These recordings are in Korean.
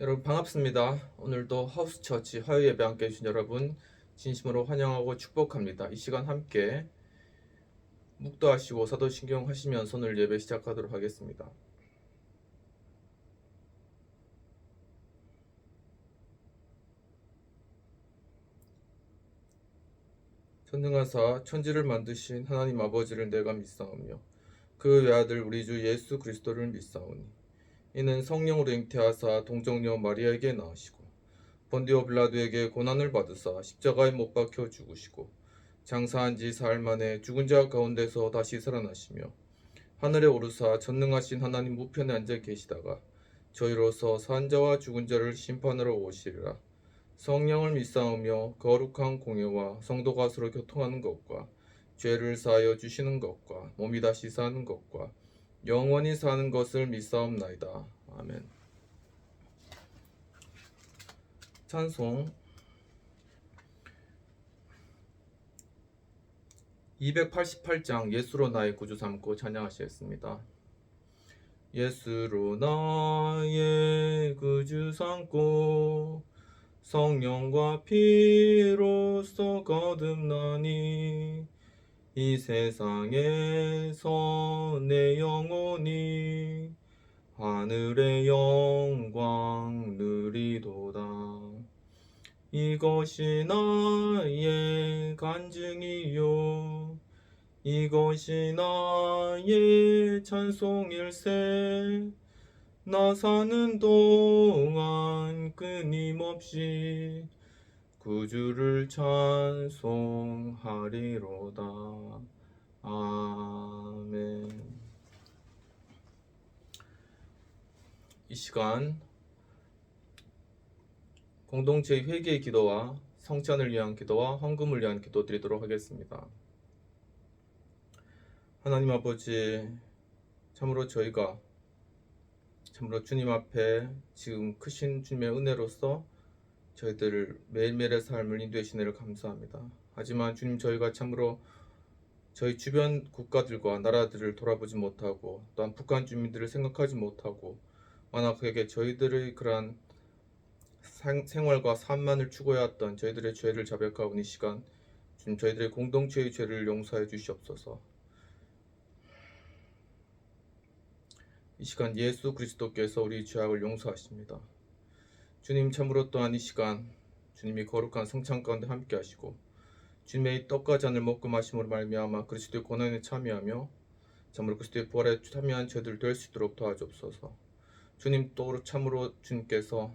여러분 반갑습니다. 오늘도 하우스처치 화요 예배 함께 해주신 여러분 진심으로 환영하고 축복합니다. 이 시간 함께 묵도하시고 사도신경 하시면서 오늘 예배 시작하도록 하겠습니다. 전능하사 천지를 만드신 하나님 아버지를 내가 믿사오며 그 외아들 우리 주 예수 그리스도를 믿사오니 이는 성령으로 잉태하사 동정녀 마리아에게 낳으시고 본디오 빌라도에게 고난을 받으사 십자가에 못 박혀 죽으시고 장사한 지 사흘 만에 죽은 자 가운데서 다시 살아나시며 하늘에 오르사 전능하신 하나님 우편에 앉아 계시다가 저희로서 산 자와 죽은 자를 심판하러 오시리라. 성령을 믿사오며 거룩한 공예와 성도가 서로 교통하는 것과 죄를 사하여 주시는 것과 몸이 다시 사는 것과 영원히 사는 것을 믿사옵나이다. 아멘. 찬송 288장 예수로 나의 구주 삼고 찬양하시겠습니다. 예수로 나의 구주 삼고 성령과 피로써 거듭나니 이 세상에서 내 영혼이 하늘의 영광 누리도다. 이것이 나의 간증이요 이것이 나의 찬송일세. 나 사는 동안 끊임없이 구주를 찬송하리로다. 아멘. 이 시간 공동체의 회개의 기도와 성찬을 위한 기도와 헌금을 위한 기도 드리도록 하겠습니다. 하나님 아버지, 참으로 저희가 주님 앞에 지금 크신 주님의 은혜로서 저희들을 매일매일의 삶을 인도해 주시느라 감사합니다. 하지만 주님, 저희가 참으로 저희 주변 국가들과 나라들을 돌아보지 못하고 또한 북한 주민들을 생각하지 못하고 완악하게 저희들의 그러한 생활과 삶만을 추구해왔던 저희들의 죄를 자백하오니 이 시간 주님, 저희들의 공동체의 죄를 용서해 주시옵소서. 이 시간 예수 그리스도께서 우리 죄악을 용서하십니다. 주님, 참으로 또한 이 시간 주님이 거룩한 성찬 가운데 함께 하시고 주님의 떡과 잔을 먹고 마심으로 말미암아 그리스도의 고난에 참여하며 참으로 그리스도의 부활에 참여한 저희들 될 수 있도록 도와주옵소서. 주님, 또 참으로 주님께서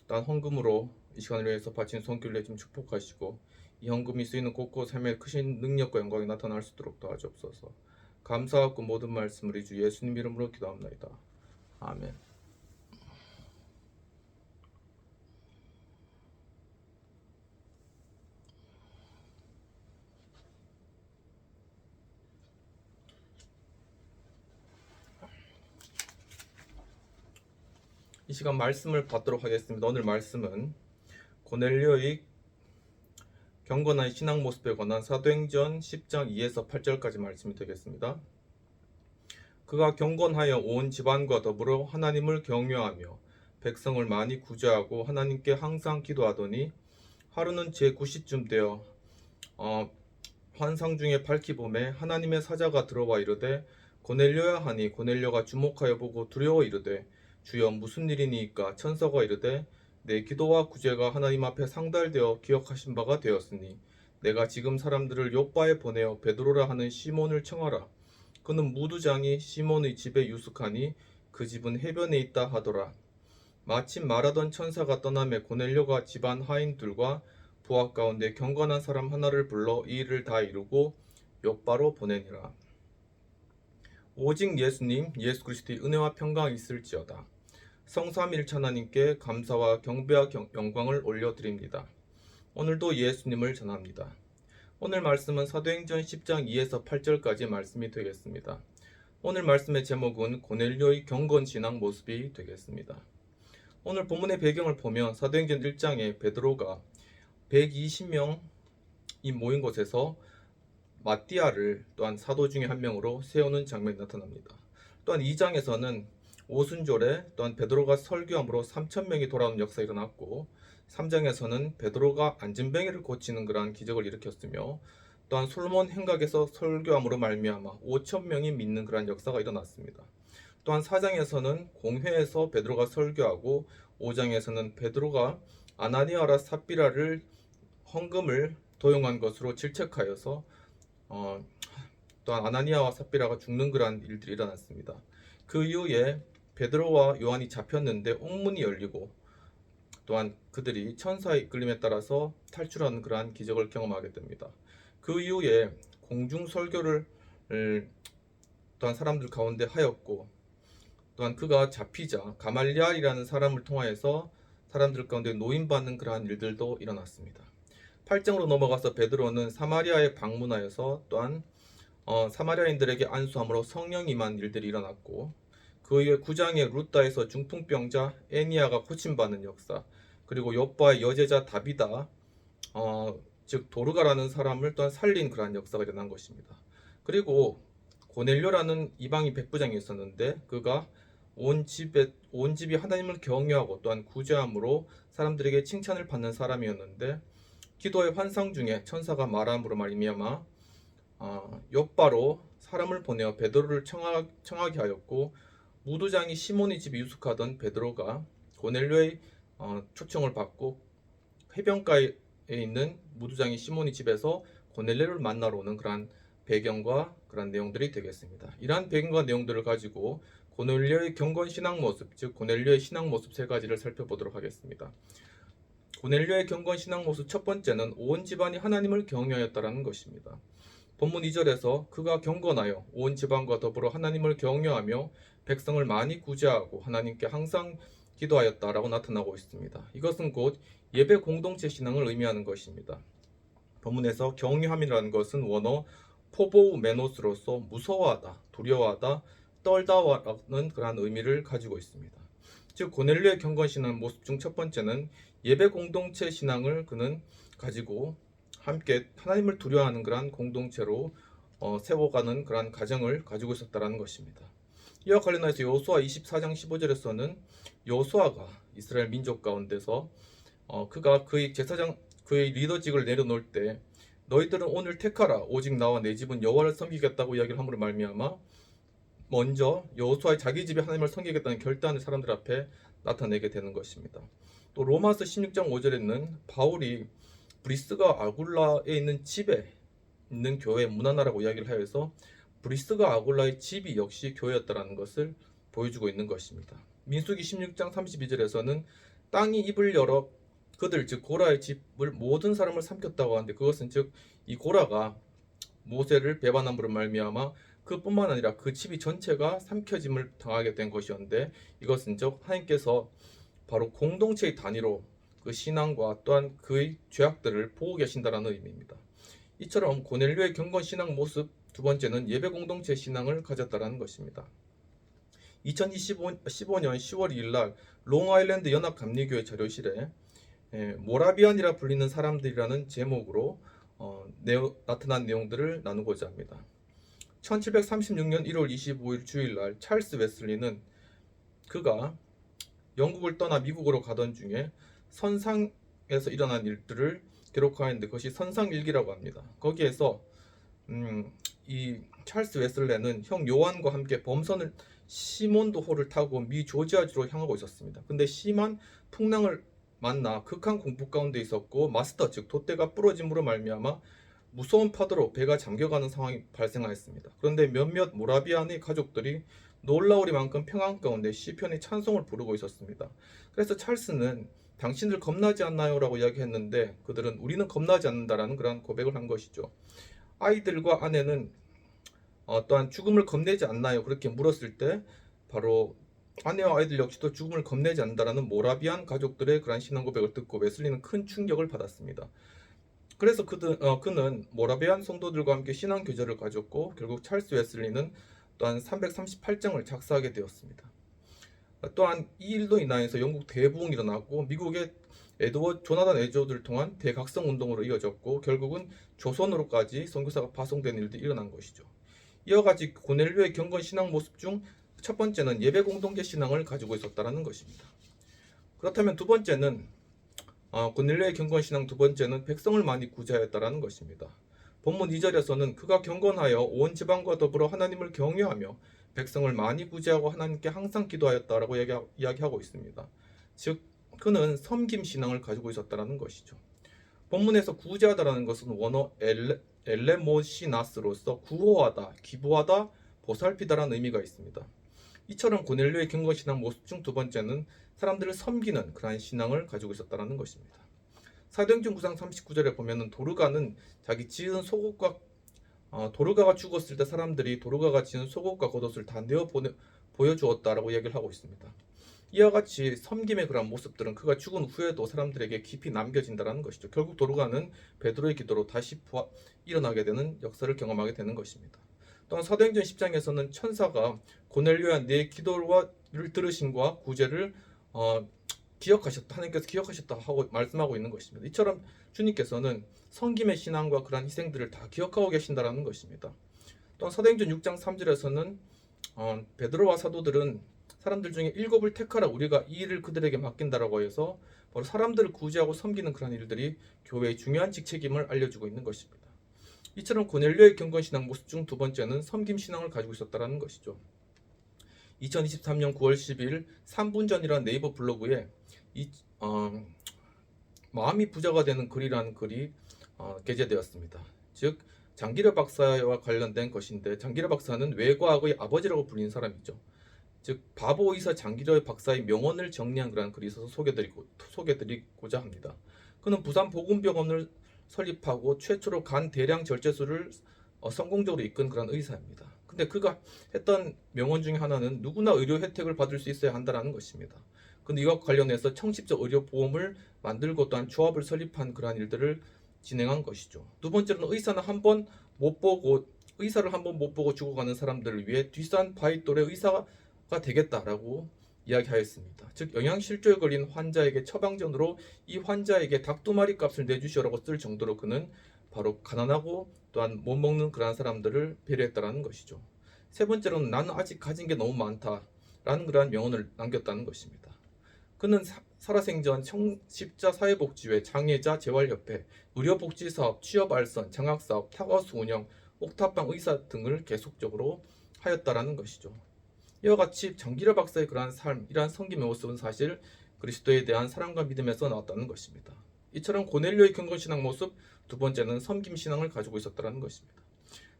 또한 헌금으로 이 시간을 위해서 바친 손길을 좀 축복하시고 이 헌금이 쓰이는 곳곳 삶의 크신 능력과 영광이 나타날 수 있도록 도와주옵소서. 감사하고 모든 말씀을 우리 주 예수님 이름으로 기도합니다. 아멘. 이 시간 말씀을 받도록 하겠습니다. 오늘 말씀은 고넬료의 경건한 신앙 모습에 관한 사도행전 10장 2에서 8절까지 말씀이 되겠습니다. 그가 경건하여 온 집안과 더불어 하나님을 경외하며 백성을 많이 구제하고 하나님께 항상 기도하더니 하루는 제9시쯤 되어 환상 중에 밝히 보매 하나님의 사자가 들어와 이르되 고넬료야 하니 고넬료가 주목하여 보고 두려워 이르되 주여 무슨 일이니이까. 천사가 이르되 내 기도와 구제가 하나님 앞에 상달되어 기억하신 바가 되었으니 내가 지금 사람들을 요빠에 보내어 베드로라 하는 시몬을 청하라. 그는 무두장이 시몬의 집에 유숙하니 그 집은 해변에 있다 하더라. 마침 말하던 천사가 떠나매 고넬료가 집안 하인들과 부하 가운데 경건한 사람 하나를 불러 이 일을 다 이루고 요빠로 보내니라. 오직 예수님 예수 그리스도의 은혜와 평강이 있을지어다. 성삼일체 하나님께 감사와 경배와 영광을 올려드립니다. 오늘도 예수님을 전합니다. 오늘 말씀은 사도행전 10장 2에서 8절까지 말씀이 되겠습니다. 오늘 말씀의 제목은 고넬료의 경건신앙 모습이 되겠습니다. 오늘 본문의 배경을 보면 사도행전 1장에 베드로가 120명이 모인 곳에서 마띠아를 또한 사도 중에 한 명으로 세우는 장면이 나타납니다. 또한 2장에서는 오순절에 또한 베드로가 설교함으로 3천 명이 돌아오는 역사가 일어났고 3장에서는 베드로가 안진뱅이를 고치는 그러한 기적을 일으켰으며 또한 솔몬 행각에서 설교함으로 말미암아 5천 명이 믿는 그러한 역사가 일어났습니다. 또한 4장에서는 공회에서 베드로가 설교하고 5장에서는 베드로가 아나니아라 삽비라를 헌금을 도용한 것으로 질책하여서 또한 아나니아와 삽비라가 죽는 그러한 일들이 일어났습니다. 그 이후에 베드로와 요한이 잡혔는데 옥문이 열리고 또한 그들이 천사의 이끌림에 따라서 탈출하는 그러한 기적을 경험하게 됩니다. 그 이후에 공중 설교를 또한 사람들 가운데 하였고 또한 그가 잡히자 가말리알이라는 사람을 통하여서 사람들 가운데 노임받는 그러한 일들도 일어났습니다. 8장으로 넘어가서 베드로는 사마리아에 방문하여서 또한 사마리아인들에게 안수함으로 성령 임한 일들이 일어났고 그 이후에 9장의 루다에서 중풍병자 애니아가 고침받는 역사 그리고 욥바의 여제자 다비다 즉 도르가라는 사람을 또한 살린 그러한 역사가 일어난 것입니다. 그리고 고넬료라는 이방인 백부장이 있었는데 그가 온 집이 하나님을 경외하고 또한 구제함으로 사람들에게 칭찬을 받는 사람이었는데 기도의 환상 중에 천사가 말함으로 말미암아 욥바로 사람을 보내어 베드로를 청하게 하였고 무두장이 시몬의 집에 유숙하던 베드로가 고넬료의 초청을 받고 해변가에 있는 무두장이 시몬의 집에서 고넬료를 만나러 오는 그러한 배경과 그런 내용들이 되겠습니다. 이러한 배경과 내용들을 가지고 고넬료의 경건 신앙 모습, 즉 고넬료의 신앙 모습 세 가지를 살펴보도록 하겠습니다. 고넬료의 경건 신앙 모습 첫 번째는 온 집안이 하나님을 경외하였다라는 것입니다. 본문 2절에서 그가 경건하여 온 집안과 더불어 하나님을 경외하며 백성을 많이 구제하고 하나님께 항상 기도하였다라고 나타나고 있습니다. 이것은 곧 예배 공동체 신앙을 의미하는 것입니다. 본문에서 경외함이라는 것은 원어 포보우메노스로서 무서워하다, 두려워하다, 떨다라는 그러한 의미를 가지고 있습니다. 즉 고넬료의 경건 신앙 모습 중 첫 번째는 예배 공동체 신앙을 그는 가지고 함께 하나님을 두려워하는 그러한 공동체로 세워가는 그러한 가정을 가지고 있었다는 것입니다. 이와 관련해서 여호수아 24장 15절에서는 여호수아가 이스라엘 민족 가운데서 그가 그의 제사장 그의 리더직을 내려놓을 때 너희들은 오늘 택하라 오직 나와 내 집은 여호와를 섬기겠다고 이야기를 함으로 말미암아 먼저 여호수아의 자기 집에 하나님을 섬기겠다는 결단을 사람들 앞에 나타내게 되는 것입니다. 또 로마서 16장 5절에는 바울이 브리스가 아굴라에 있는 집에 있는 교회 문화나라고 이야기를 하여서 브리스가 아굴라의 집이 역시 교회였다라는 것을 보여주고 있는 것입니다. 민수기 16장 32절에서는 땅이 입을 열어 그들 즉 고라의 집을 모든 사람을 삼켰다고 하는데 그것은 즉 이 고라가 모세를 배반함으로 말미암아 그뿐만 아니라 그 집이 전체가 삼켜짐을 당하게 된 것이었는데 이것은 즉 하나님께서 바로 공동체의 단위로 그 신앙과 또한 그의 죄악들을 보고 계신다라는 의미입니다. 이처럼 고넬료의 경건 신앙 모습 두 번째는 예배 공동체 신앙을 가졌다라는 것입니다. 2015년 10월 2일 날 롱아일랜드 연합감리교회 자료실에 모라비안이라 불리는 사람들이라는 제목으로 나타난 내용들을 나누고자 합니다. 1736년 1월 25일 주일날 찰스 웨슬리는 그가 영국을 떠나 미국으로 가던 중에 선상에서 일어난 일들을 기록하였는데 그것이 선상일기라고 합니다. 거기에서 이 찰스 웨슬레는 형 요한과 함께 범선을 시몬도호를 타고 미 조지아주로 향하고 있었습니다. 근데 심한 풍랑을 만나 극한 공포 가운데 있었고 마스터 즉 돛대가 부러짐으로 말미암아 무서운 파도로 배가 잠겨가는 상황이 발생하였습니다. 그런데 몇몇 모라비안의 가족들이 놀라우리만큼 평안 가운데 시편의 찬송을 부르고 있었습니다. 그래서 찰스는 당신들 겁나지 않나요? 라고 이야기했는데 그들은 우리는 겁나지 않는다라는 그런 고백을 한 것이죠. 아이들과 아내는 또한 죽음을 겁내지 않나요? 그렇게 물었을 때 바로 아내와 아이들 역시도 죽음을 겁내지 않는다라는 모라비안 가족들의 그런 신앙 고백을 듣고 웨슬리는 큰 충격을 받았습니다. 그래서 그는 모라비안 성도들과 함께 신앙 교제를 가졌고 결국 찰스 웨슬리는 또한 338장을 작사하게 되었습니다. 또한 이 일로 인하여서 영국 대부흥이 일어났고 미국의 조나단 에드워드를 통한 대각성 운동으로 이어졌고 결국은 조선으로까지 선교사가 파송되는 일들이 일어난 것이죠. 이와 같이 고넬료의 경건 신앙 모습 중 첫 번째는 예배 공동체 신앙을 가지고 있었다는 것입니다. 그렇다면 두 번째는 고넬료의 경건 신앙 두 번째는 백성을 많이 구제하였다는 것입니다. 본문 2절에서는 그가 경건하여 온 지방과 더불어 하나님을 경외하며 백성을 많이 구제하고 하나님께 항상 기도하였다라고 이야기하고 있습니다. 즉 그는 섬김 신앙을 가지고 있었다는 것이죠. 본문에서 구제하다라는 것은 원어 엘레모시나스로서 구호하다, 기부하다, 보살피다라는 의미가 있습니다. 이처럼 고넬료의 경건 신앙 모습 중 두 번째는 사람들을 섬기는 그러한 신앙을 가지고 있었다는 것입니다. 사도행전 9장 39절에 보면은 도르가는 자기 지은 속옷과 도르가가 죽었을 때 사람들이 도르가가 지은 속옷과 겉옷을 다 보여주었다라고 얘기를 하고 있습니다. 이와 같이 섬김의 그런 모습들은 그가 죽은 후에도 사람들에게 깊이 남겨진다는 것이죠. 결국 도르가는 베드로의 기도로 다시 일어나게 되는 역사를 경험하게 되는 것입니다. 또한 사도행전 10장에서는 천사가 고넬료야 네 기도를 들으심과 구제를 기억하셨다, 하나님께서 기억하셨다 하고 말씀하고 있는 것입니다. 이처럼 주님께서는 섬김의 신앙과 그러한 희생들을 다 기억하고 계신다라는 것입니다. 또한 사도행전 6장 3절에서는 베드로와 사도들은 사람들 중에 7을 택하라, 우리가 이 일을 그들에게 맡긴다라고 해서 바로 사람들을 구제하고 섬기는 그런 일들이 교회의 중요한 직책임을 알려주고 있는 것입니다. 이처럼 고넬료의 경건 신앙 모습 중 두 번째는 섬김 신앙을 가지고 있었다는 것이죠. 2023년 9월 10일 3분 전이라는 네이버 블로그에 마음이 부자가 되는 글이라는 글이 게재되었습니다. 즉 장기려 박사와 관련된 것인데, 장기려 박사는 외과학의 아버지라고 불리는 사람이죠. 즉 바보의사 장기려 박사의 명언을 정리한 그런 글이 있어서 소개드리고자 합니다. 그는 부산 보건병원을 설립하고 최초로 간 대량 절제술을 성공적으로 이끈 그런 의사입니다. 근데 그가 했던 명언 중에 하나는 누구나 의료 혜택을 받을 수 있어야 한다는 것입니다. 근데 이와 관련해서 청십적 의료보험을 만들고 또한 조합을 설립한 그러한 일들을 진행한 것이죠. 두 번째로는 의사를 한 번 못 보고 죽어가는 사람들을 위해 뒷산 바이돌의 의사가 되겠다라고 이야기하였습니다. 즉 영양실조에 걸린 환자에게 처방전으로 이 환자에게 닭 2마리 값을 내주시오라고 쓸 정도로 그는 바로 가난하고 또한 못 먹는 그러한 사람들을 배려했다는 것이죠. 세 번째로는 나는 아직 가진 게 너무 많다라는 그러한 명언을 남겼다는 것입니다. 그는 살아생전 청십자 사회복지회, 장애자 재활협회, 의료복지사업, 취업알선, 장학사업, 타가수 운영, 옥탑방 의사 등을 계속적으로 하였다라는 것이죠. 이와 같이 장기려 박사의 그러한 삶, 이러한 섬김의 모습은 사실 그리스도에 대한 사랑과 믿음에서 나왔다는 것입니다. 이처럼 고넬료의 경건신앙 모습 두 번째는 섬김신앙을 가지고 있었다는 것입니다.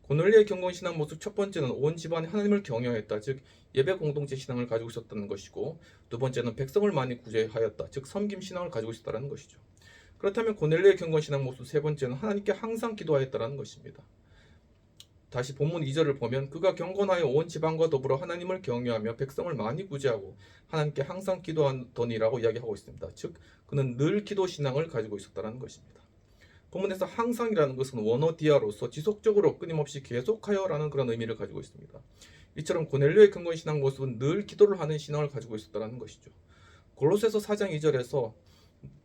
고넬료의 경건신앙 모습 첫 번째는 온 집안이 하나님을 경외하였다, 즉 예배 공동체 신앙을 가지고 있었다는 것이고, 두 번째는 백성을 많이 구제하였다, 즉 섬김신앙을 가지고 있었다는 것이죠. 그렇다면 고넬료의 경건신앙 모습 세 번째는 하나님께 항상 기도하였다는 것입니다. 다시 본문 2절을 보면 그가 경건하여 온 지방과 더불어 하나님을 경외하며 백성을 많이 구제하고 하나님께 항상 기도하더니라고 이야기하고 있습니다. 즉 그는 늘 기도 신앙을 가지고 있었다는 것입니다. 본문에서 항상이라는 것은 원어 디아로서 지속적으로 끊임없이 계속하여라는 그런 의미를 가지고 있습니다. 이처럼 고넬료의 근거의 신앙 모습은 늘 기도를 하는 신앙을 가지고 있었다는 것이죠. 골로새서 4장 2절에서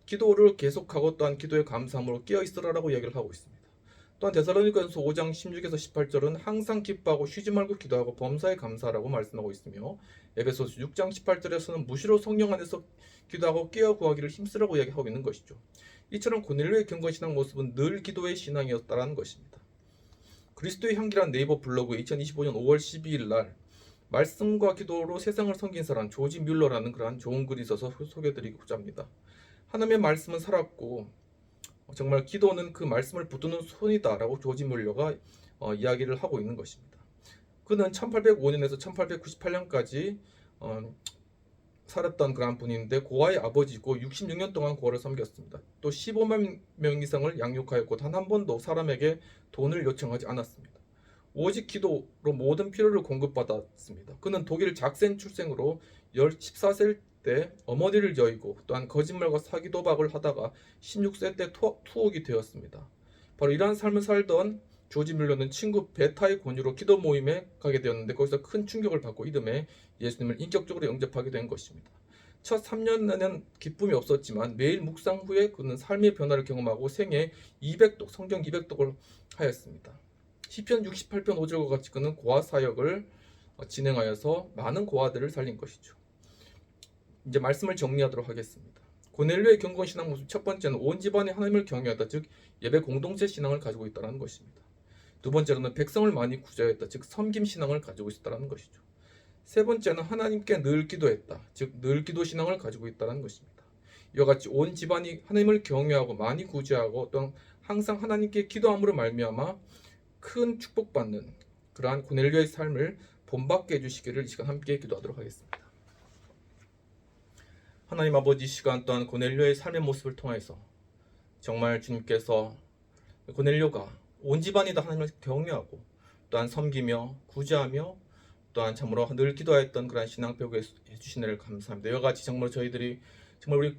기도를 계속하고 또한 기도의 감사함으로 깨어 있으라라고 이야기를 하고 있습니다. 또한 데살로니가전서 5장 16에서 18절은 항상 기뻐하고 쉬지 말고 기도하고 범사에 감사하라고 말씀하고 있으며, 에베소서 6장 18절에서는 무시로 성령 안에서 기도하고 깨어 구하기를 힘쓰라고 이야기하고 있는 것이죠. 이처럼 고넬료의 경건 신앙 모습은 늘 기도의 신앙이었다는 것입니다. 그리스도의 향기란 네이버 블로그 2025년 5월 12일 날 말씀과 기도로 세상을 섬긴 사람 조지 뮬러라는 그러한 좋은 글이 있어서 소개드리고자 합니다. 하나님의 말씀은 살았고 정말 기도는 그 말씀을 붙드는 손이다 라고 조지 뮬러가 이야기를 하고 있는 것입니다. 그는 1805년에서 1898년까지 살았던 그런 분인데 고아의 아버지고 66년 동안 고아를 섬겼습니다. 또 15만 명 이상을 양육하였고 단 한 번도 사람에게 돈을 요청하지 않았습니다. 오직 기도로 모든 필요를 공급받았습니다. 그는 독일 작센 출생으로 14세 때 어머니를 여의고 또한 거짓말과 사기 도박을 하다가 16세 때 투옥이 되었습니다. 바로 이러한 삶을 살던 조지 뮬러는 친구 베타의 권유로 기도 모임에 가게 되었는데 거기서 큰 충격을 받고 이듬해 예수님을 인격적으로 영접하게 된 것입니다. 첫 3년에는 기쁨이 없었지만 매일 묵상 후에 그는 삶의 변화를 경험하고 생애 200독, 성경 200독을 하였습니다. 시편 68편 5절과 같이 그는 고아 사역을 진행하여서 많은 고아들을 살린 것이죠. 이제 말씀을 정리하도록 하겠습니다. 고넬료의 경건 신앙 모습 첫 번째는 온 집안이 하나님을 경외하다, 즉 예배 공동체 신앙을 가지고 있다는 것입니다. 두 번째로는 백성을 많이 구제했다, 즉 섬김 신앙을 가지고 있었다는 것이죠. 세 번째는 하나님께 늘 기도했다, 즉 늘 기도 신앙을 가지고 있다는 것입니다. 이와 같이 온 집안이 하나님을 경외하고 많이 구제하고 또한 항상 하나님께 기도함으로 말미암아 큰 축복받는 그러한 고넬료의 삶을 본받게 해주시기를 이 시간 함께 기도하도록 하겠습니다. 하나님 아버지, 이 시간 또한 고넬료의 삶의 모습을 통해서 정말 주님께서 고넬료가 온 집안이 다 하나님을 경외하고 또한 섬기며 구제하며 또한 참으로 늘 기도했던 그런 신앙 배우게 해주신 은혜를 감사합니다. 이와 같이 정말 저희들이 정말 우리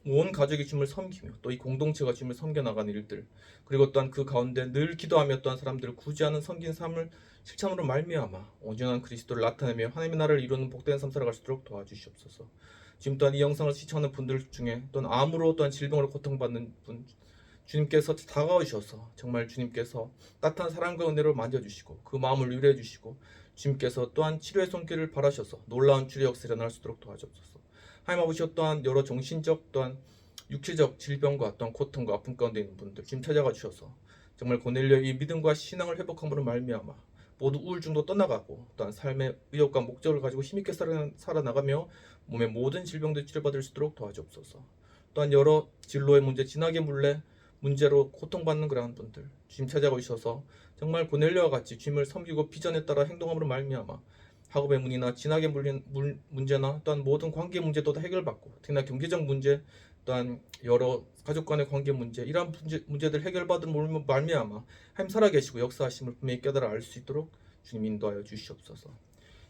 온 가족이 주님을 섬기며 또 이 공동체가 주님을 섬겨나가는 일들, 그리고 또한 그 가운데 늘 기도하며 또한 사람들을 구제하는 섬긴 삶을 실천으로 말미암아 온전한 그리스도를 나타내며 하나님의 나라를 이루는 복된 삶 살아갈 수 있도록 도와주시옵소서. 지금 또한 이 영상을 시청하는 분들 중에 또한 암으로 또한 질병으로 고통받는 분, 주님께서 다가오셔서 정말 주님께서 따뜻한 사랑과 은혜로 만져주시고 그 마음을 위로해 주시고 주님께서 또한 치료의 손길을 바라셔서 놀라운 치료 역사를 일어날 수 있도록 도와주옵소서. 하나님 아버지, 또한 여러 정신적 또한 육체적 질병과 또한 고통과 아픔 가운데 있는 분들 주님 찾아가 주셔서 정말 고넬료의 믿음과 신앙을 회복함으로 말미암아 모두 우울증도 떠나가고 또한 삶의 의욕과 목적을 가지고 힘있게 살아나가며 몸의 모든 질병들 치료받을 수 있도록 도와주옵소서. 또한 여러 진로의 문제, 진학의 문제로 고통받는 그러한 분들 주님 찾아오셔서 정말 고넬료와 같이 주님을 섬기고 비전에 따라 행동함으로 말미암아 학업의 문이나 진학의 문제나 또한 모든 관계 문제도 다 해결받고 특히나 경제적 문제 또한 여러 가족 간의 관계 문제 이러한 문제들 해결받은 말미암아 하나님 살아계시고 역사하심을 분명히 깨달아 알 수 있도록 주님 인도하여 주시옵소서.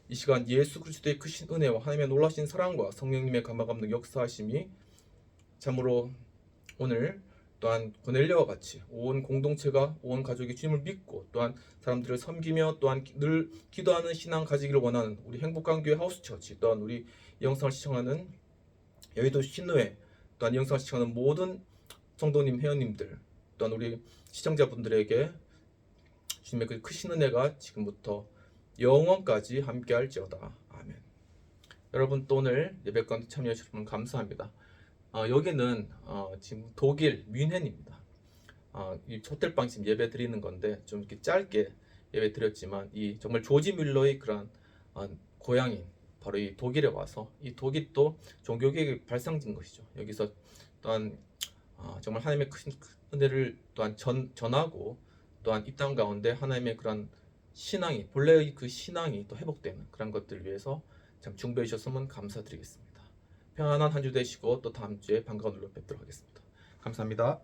이 시간 예수 그리스도의 크신 은혜와 하나님의 놀라신 사랑과 성령님의 감화감동 역사하심이 참으로 오늘 또한 고넬료와 같이 온 공동체가 온 가족이 주님을 믿고 또한 사람들을 섬기며 또한 늘 기도하는 신앙 가지기를 원하는 우리 행복한 교회 하우스처치, 또한 우리 이 영상을 시청하는 여의도 신노회, 또한 이 영상을 시청하는 모든 성도님 회원님들, 또한 우리 시청자분들에게 주님의 그 크신 은혜가 지금부터 영원까지 함께할지어다. 아멘. 여러분, 또 오늘 예배 가운데 참여해 주셔서 감사합니다. 여기는 지금 독일 뮌헨입니다. 이 호텔방 지금 예배 드리는 건데 좀 이렇게 짧게 예배 드렸지만 이 정말 조지 뮬러의 그런 고향인 바로 이 독일에 와서 이 독일도 종교개혁의 발상지인 것이죠. 여기서 또한 정말 하나님의 큰 은혜를 또한 전하고 또한 이 땅 가운데 하나님의 그런 신앙이 본래의 그 신앙이 또 회복되는 그런 것들을 위해서 참 중보해 주셨으면 감사드리겠습니다. 평안한 한 주 되시고 또 다음 주에 반가운 놀러 뵙도록 하겠습니다. 감사합니다.